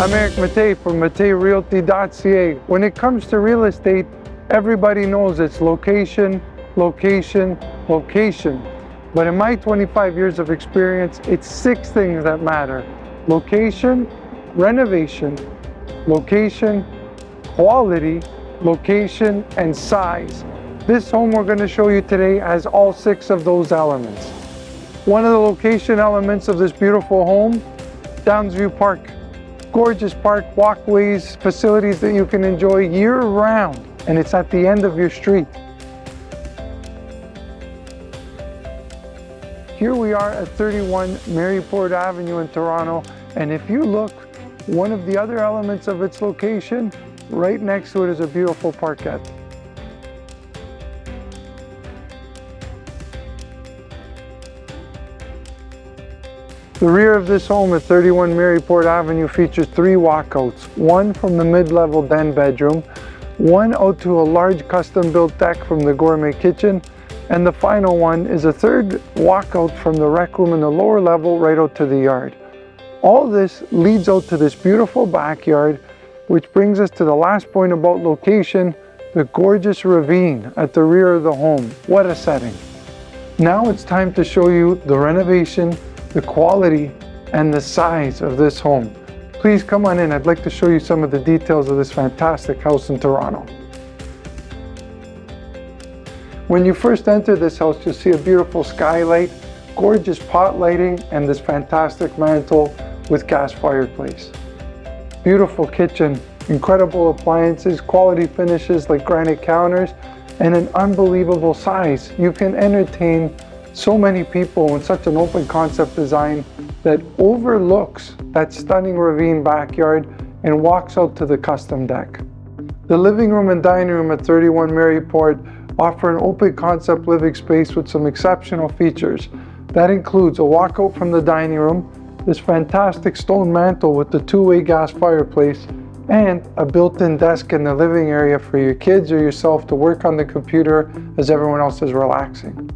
I'm Eric Mattei from matteirealty.ca. When it comes to real estate, everybody knows it's location, location, location. But in my 25 years of experience, it's 6 things that matter: location, renovation, location, quality, location, and size. This home we're going to show you today has all 6 of those elements. One of the location elements of this beautiful home, Downsview Park. Gorgeous park, walkways, facilities that you can enjoy year-round, and it's at the end of your street. Here we are at 31 Maryport Avenue in Toronto, and if you look, one of the other elements of its location, right next to it is a beautiful parkette. The rear of this home at 31 Maryport Avenue features 3 walkouts, one from the mid-level den bedroom, one out to a large custom-built deck from the Gourmet kitchen, and the final one is a 3rd walkout from the rec room in the lower level right out to the yard. All this leads out to this beautiful backyard, which brings us to the last point about location, the gorgeous ravine at the rear of the home. What a setting. Now it's time to show you the renovation, the quality, and the size of this home. Please come on in. I'd like to show you some of the details of this fantastic house in Toronto. When you first enter this house, you'll see a beautiful skylight, gorgeous pot lighting, and this fantastic mantle with gas fireplace. Beautiful kitchen, incredible appliances, quality finishes like granite counters, and an unbelievable size. You can entertain so many people in such an open concept design that overlooks that stunning ravine backyard and walks out to the custom deck. The living room and dining room at 31 Maryport offer an open concept living space with some exceptional features. That includes a walkout from the dining room, this fantastic stone mantle with the 2-way gas fireplace, and a built-in desk in the living area for your kids or yourself to work on the computer as everyone else is relaxing.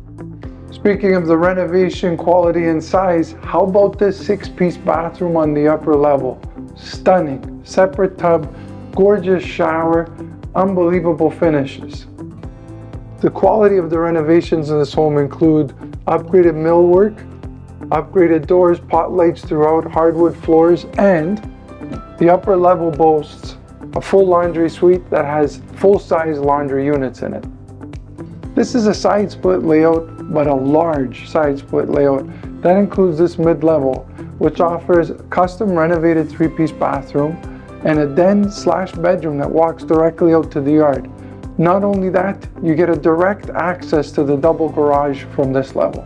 Speaking of the renovation, quality, and size, how about this 6-piece bathroom on the upper level? Stunning, separate tub, gorgeous shower, unbelievable finishes. The quality of the renovations in this home include upgraded millwork, upgraded doors, pot lights throughout, hardwood floors, and the upper level boasts a full laundry suite that has full-size laundry units in it. This is a side split layout, but a large side split layout. That includes this mid-level, which offers a custom renovated 3-piece bathroom and a den/bedroom that walks directly out to the yard. Not only that, you get a direct access to the double garage from this level.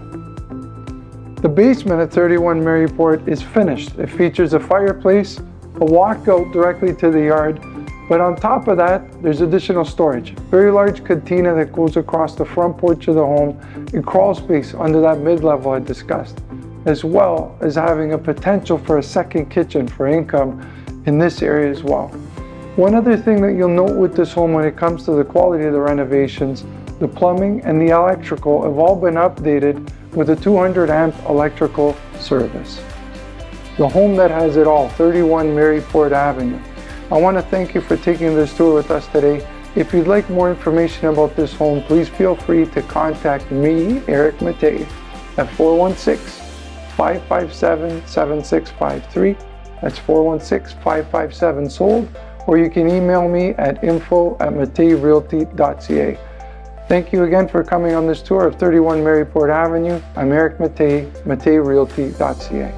The basement at 31 Maryport is finished. It features a fireplace, a walkout directly to the yard, but on top of that, there's additional storage. Very large cantina that goes across the front porch of the home and crawl space under that mid-level I discussed, as well as having a potential for a second kitchen for income in this area as well. One other thing that you'll note with this home when it comes to the quality of the renovations, the plumbing and the electrical have all been updated with a 200 amp electrical service. The home that has it all, 31 Maryport Avenue. I want to thank you for taking this tour with us today. If you'd like more information about this home, please feel free to contact me, Eric Mattei, at 416-557-7653. That's 416-557-SOLD, or you can email me at info@matteirealty.ca. Thank you again for coming on this tour of 31 Maryport Avenue. I'm Eric Mattei, matteirealty.ca.